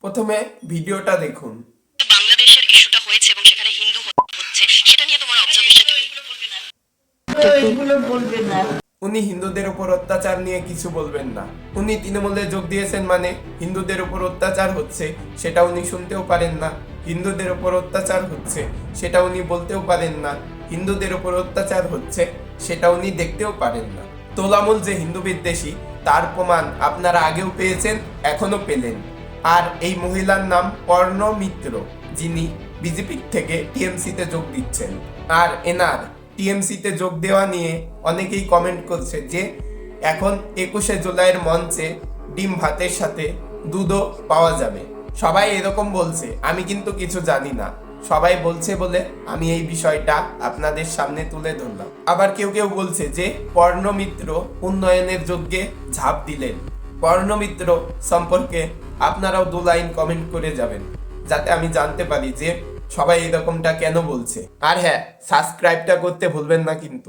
প্রথমে ভিডিওটা দেখুন। বাংলাদেশের ইস্যুটা হয়েছে এবং সেখানে হিন্দু হচ্ছে, সেটা নিয়ে তোমার অবজারভেশন কি? এগুলো বলবে না। উনি হিন্দুদের উপর অত্যাচার নিয়ে কিছু বলবেন না। উনি তৃণমূলে যোগ দিয়েছেন মানে হিন্দুদের উপর অত্যাচার হচ্ছে সেটা উনি শুনতেও পারেন না। হিন্দুদের উপর অত্যাচার হচ্ছে সেটা উনি বলতেও পারেন না। হিন্দুদের উপর অত্যাচার হচ্ছে সেটা উনি দেখতেও পারেন না। তোলামূল যে হিন্দু বিদ্বেষী তার প্রমাণ আপনারা আগেও পেয়েছেন, এখনো পেলেন। আর এই মহিলার নাম পর্ণ মিত্র, যিনি বিজেপি থেকে টিএমসিতে যোগ দিচ্ছেন। আর এনার টিএমসিতে যোগ দেওয়া নিয়ে অনেকেই কমেন্ট করছে যে এখন 21শে জুলাইয়ের মঞ্চে ডিম ভাতের সাথে দুধও পাওয়া যাবে। সবাই এরকম বলছে, আমি কিন্তু কিছু জানি না। সবাই বলছে বলে আমি এই বিষয়টা আপনাদের সামনে তুলে ধরলাম। আবার কেউ কেউ বলছে যে পর্ণমিত্র উন্নয়নের যজ্ঞে ঝাঁপ দিলেন। পর্ণমিত্র সম্পর্কে আপনারাও 2 লাইন কমেন্ট করে যাবেন, যাতে আমি জানতে পারি যে সবাই এরকমটা কেন বলছে। আর হ্যাঁ, সাবস্ক্রাইবটা করতে ভুলবেন না কিন্তু।